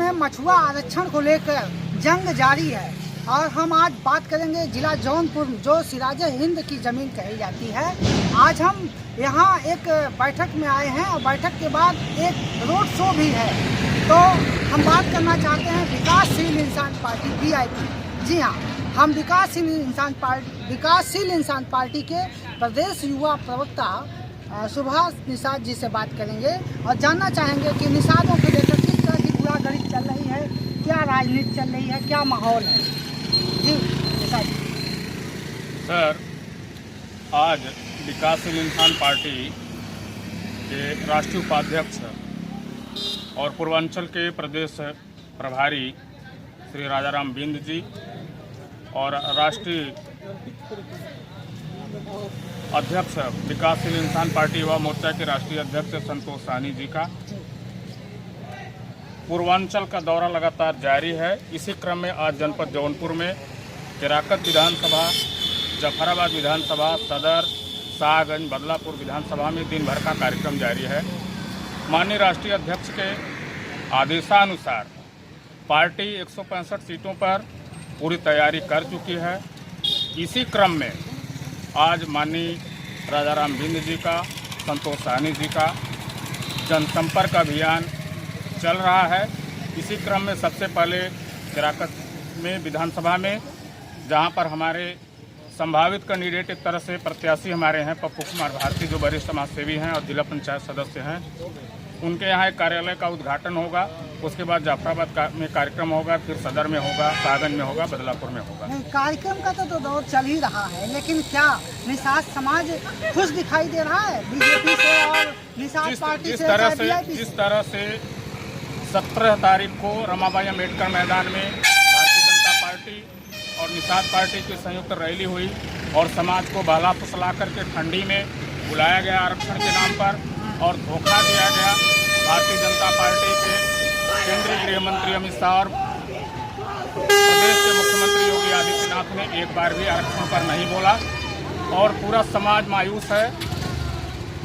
में मछुआ आरक्षण को लेकर जंग जारी है और हम आज बात करेंगे जिला जौनपुर जो सिराजे हिंद की ज़मीन कही जाती है। आज हम यहाँ एक बैठक में आए हैं और बैठक के बाद एक रोड शो भी है। तो हम बात करना चाहते हैं विकासशील इंसान पार्टी VIP। जी हाँ, हम विकासशील इंसान पार्टी के प्रदेश युवा प्रवक्ता सुभाष निषाद जी से बात करेंगे और जानना चाहेंगे कि निषादों को लेकर किस तरह की गुलागड़ी चल रही है, क्या राजनीति चल रही है, क्या माहौल है। जी निषाद जी। सर, आज विकासशील इंसान पार्टी के राष्ट्रीय उपाध्यक्ष और पूर्वांचल के प्रदेश प्रभारी श्री राजाराम बिंद जी और राष्ट्रीय अध्यक्ष विकासशील इंसान पार्टी युवा मोर्चा के राष्ट्रीय अध्यक्ष संतोष साहनी जी का पूर्वांचल का दौरा लगातार जारी है। इसी क्रम में आज जनपद जौनपुर में केराकत विधानसभा, जफराबाद विधानसभा, सदर, शाहगंज, बदलापुर विधानसभा में दिन भर का कार्यक्रम जारी है। माननीय राष्ट्रीय अध्यक्ष के आदेशानुसार पार्टी 165 सीटों पर पूरी तैयारी कर चुकी है। इसी क्रम में आज माननीय राजाराम बिंद जी का, संतोष साहनी जी का जनसंपर्क अभियान चल रहा है। इसी क्रम में सबसे पहले केराकत में विधानसभा में, जहां पर हमारे संभावित कैंडिडेट एक तरह से प्रत्याशी हमारे हैं पप्पू कुमार भारती, जो वरिष्ठ समाजसेवी हैं और जिला पंचायत सदस्य हैं, उनके यहाँ एक कार्यालय का उद्घाटन होगा। उसके बाद जाफराबाद में कार्यक्रम होगा, फिर सदर में होगा, शाहगंज में होगा, बदलापुर में होगा। कार्यक्रम का तो दौर चल ही रहा है, लेकिन क्या निषाद समाज खुश दिखाई दे रहा है बीजेपी से और निषाद पार्टी से? जिस तरह से 17 तारीख को रमाबाई अम्बेडकर मैदान में भारतीय जनता पार्टी और निषाद पार्टी की संयुक्त रैली हुई और समाज को बहला फुसला करके ठंडी में बुलाया गया आरक्षण के नाम पर और धोखा दिया गया। भारतीय जनता पार्टी के केंद्रीय गृह मंत्री अमित शाह और प्रदेश के मुख्यमंत्री योगी आदित्यनाथ ने एक बार भी आरक्षण पर नहीं बोला और पूरा समाज मायूस है।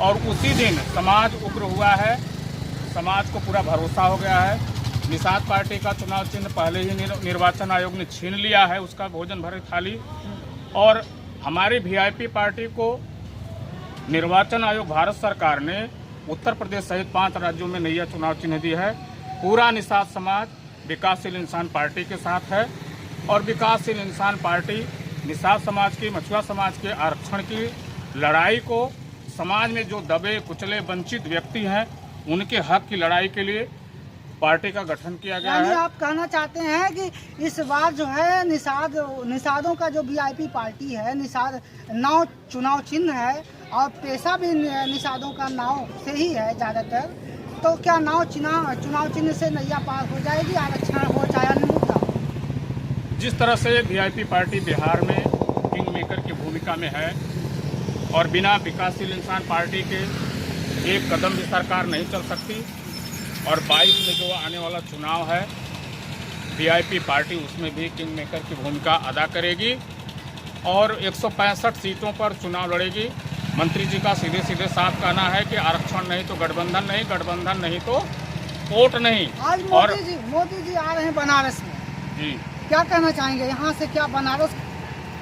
और उसी दिन समाज उग्र हुआ है, समाज को पूरा भरोसा हो गया है। निषाद पार्टी का चुनाव चिन्ह पहले ही निर्वाचन आयोग ने छीन लिया है, उसका भोजन भरी थाली। और हमारी VIP पार्टी को निर्वाचन आयोग भारत सरकार ने उत्तर प्रदेश सहित 5 राज्यों में नया चुनाव चिन्ह दी है। पूरा निषाद समाज विकासशील इंसान पार्टी के साथ है और विकासशील इंसान पार्टी निषाद समाज की, मछुआ समाज के आरक्षण की लड़ाई को, समाज में जो दबे कुचले वंचित व्यक्ति हैं उनके हक की लड़ाई के लिए पार्टी का गठन किया गया है। आप कहना चाहते हैं कि इस बार जो है निषादों का जो VIP पार्टी है, निषाद नाव चुनाव चिन्ह है और पेशा भी निषादों का नाव से ही है ज़्यादातर। तो क्या नाव चुनाव चिन्ह से नैया पार हो जाएगी, आरक्षण हो चाहे मुद्दा? जिस तरह से VIP पार्टी बिहार में किंग मेकर की भूमिका में है और बिना विकासशील इंसान पार्टी के एक कदम भी सरकार नहीं चल सकती और 22 में जो आने वाला चुनाव है VIP पार्टी उसमें भी किंग मेकर की भूमिका अदा करेगी और 165 सीटों पर चुनाव लड़ेगी। मंत्री जी का सीधे सीधे साफ कहना है कि आरक्षण नहीं तो गठबंधन नहीं, गठबंधन नहीं तो वोट नहीं। आज मोदी जी आ रहे हैं बनारस में जी, क्या कहना चाहेंगे? यहाँ से क्या बनारस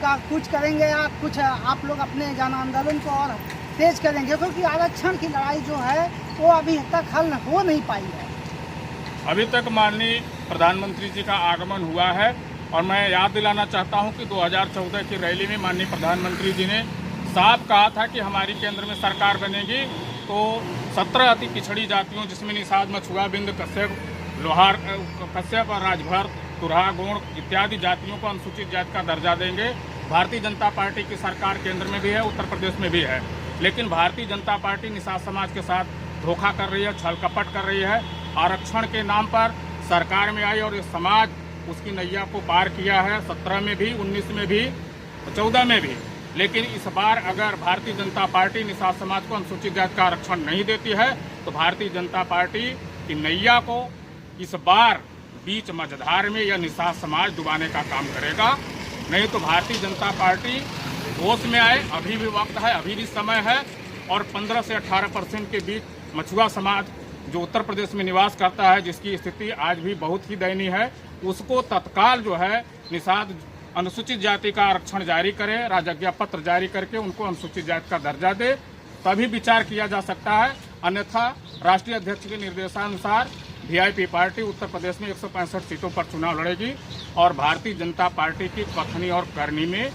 का कुछ करेंगे या कुछ आप लोग अपने जन आंदोलन को और तेज करेंगे? क्योंकि आरक्षण की लड़ाई जो है वो अभी तक हल हो नहीं पाई है। अभी तक माननीय प्रधानमंत्री जी का आगमन हुआ है और मैं याद दिलाना चाहता हूं कि 2014 की रैली में माननीय प्रधानमंत्री जी ने साफ कहा था कि हमारी केंद्र में सरकार बनेगी तो 17 अति पिछड़ी जातियों जिसमें निषाद, मछुआ, बिंद, कश्यप, लोहार, कश्यप और राजभर, तुरहा, गोंड इत्यादि जातियों को अनुसूचित जाति का दर्जा देंगे। भारतीय जनता पार्टी की सरकार केंद्र में भी है, उत्तर प्रदेश में भी है, लेकिन भारतीय जनता पार्टी निषाद समाज के साथ धोखा कर रही है, छल कपट कर रही है। आरक्षण के नाम पर सरकार में आई और ये समाज उसकी नैया को पार किया है, 17 में भी, 19 में भी, 14 में भी। लेकिन इस बार अगर भारतीय जनता पार्टी निषाद समाज को अनुसूचित जाति का आरक्षण नहीं देती है तो भारतीय जनता पार्टी की नैया को इस बार बीच मझधार में यह निषाद समाज डुबाने का काम करेगा। नहीं तो भारतीय जनता पार्टी होश में आए, अभी भी वक्त है, अभी भी समय है और 15 से 18% के बीच मछुआ समाज जो उत्तर प्रदेश में निवास करता है, जिसकी स्थिति आज भी बहुत ही दयनीय है, उसको तत्काल जो है निषाद अनुसूचित जाति का आरक्षण जारी करे, राजज्ञा पत्र जारी करके उनको अनुसूचित जाति का दर्जा दे, तभी विचार किया जा सकता है। अन्यथा राष्ट्रीय अध्यक्ष के निर्देशानुसार वीआईपी पार्टी उत्तर प्रदेश में 165 सीटों पर चुनाव लड़ेगी और भारतीय जनता पार्टी की कथनी और करनी में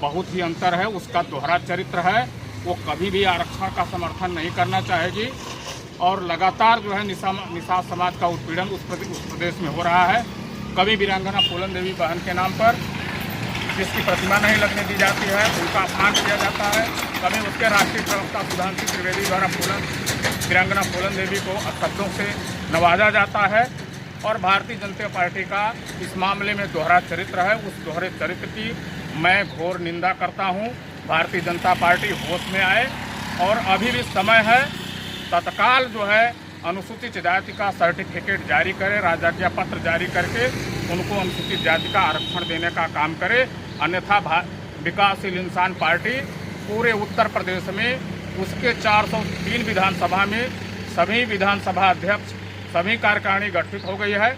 बहुत ही अंतर है। उसका दोहरा चरित्र है, वो कभी भी आरक्षण का समर्थन नहीं करना चाहेगी और लगातार जो है निषाद समाज का उत्पीड़न उस प्रदेश में हो रहा है। कभी वीरांगना फूलन देवी बहन के नाम पर जिसकी प्रतिमा नहीं लगने दी जाती है, उनका अपमान किया जाता है। कभी उसके राष्ट्रीय प्रवक्ता सुधांशु त्रिवेदी द्वारा वीरांगना फूलन देवी को शब्दों से नवाजा जाता है और भारतीय जनता पार्टी का इस मामले में दोहरा चरित्र है। उस दोहरे चरित्र की मैं घोर निंदा करता हूं। भारतीय जनता पार्टी होश में आए और अभी भी समय है, तत्काल जो है अनुसूचित जाति का सर्टिफिकेट जारी करे, राजज्ञा पत्र जारी करके उनको अनुसूचित जाति का आरक्षण देने का काम करे। अन्यथा विकासशील इंसान पार्टी पूरे उत्तर प्रदेश में उसके 403 विधानसभा में सभी विधानसभा अध्यक्ष, सभी कार्यकारिणी गठित हो गई है,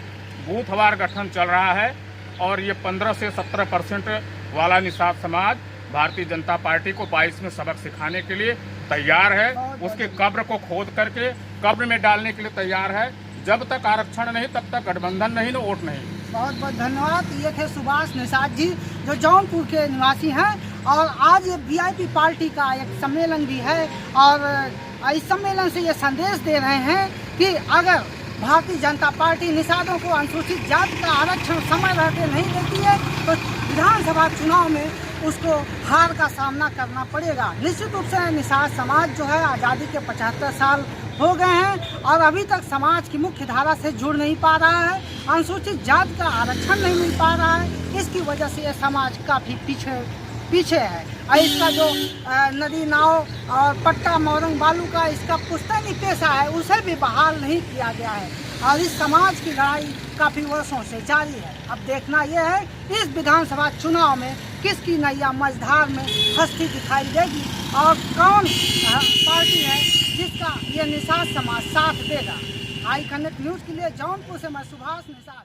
बूथवार गठन चल रहा है और ये 15 से 17% वाला निषाद समाज भारतीय जनता पार्टी को 22 में सबक सिखाने के लिए तैयार है। उसके कब्र को खोद करके कब्र में डालने के लिए तैयार है। जब तक आरक्षण नहीं तब तक गठबंधन नहीं, न वोट नहीं। बहुत बहुत धन्यवाद। ये थे सुभाष निषाद जी, जो जौनपुर के निवासी हैं और आज ये वीआईपी पार्टी का एक सम्मेलन भी है और इस सम्मेलन से ये संदेश दे रहे हैं कि अगर भारतीय जनता पार्टी निषादों को अनुसूचित जाति का आरक्षण समय रहते नहीं देती है तो विधानसभा चुनाव में उसको हार का सामना करना पड़ेगा। निश्चित रूप से निषाद समाज जो है आज़ादी के 75 साल हो गए हैं और अभी तक समाज की मुख्य धारा से जुड़ नहीं पा रहा है, अनुसूचित जाति का आरक्षण नहीं मिल पा रहा है। इसकी वजह से ये समाज काफ़ी पीछे है और इसका जो नदी नाव और पट्टा मोरंग बालू का इसका पुश्तैनी पेशा है उसे भी बहाल नहीं किया गया है और इस समाज की लड़ाई काफ़ी वर्षों से जारी है। अब देखना यह है इस विधानसभा चुनाव में किसकी नैया मझधार में फंसती दिखाई देगी और कौन पार्टी है जिसका ये निषाद समाज साथ देगा। आई कनेक्ट न्यूज़ के लिए जौनपुर से मैं सुभाष निषाद।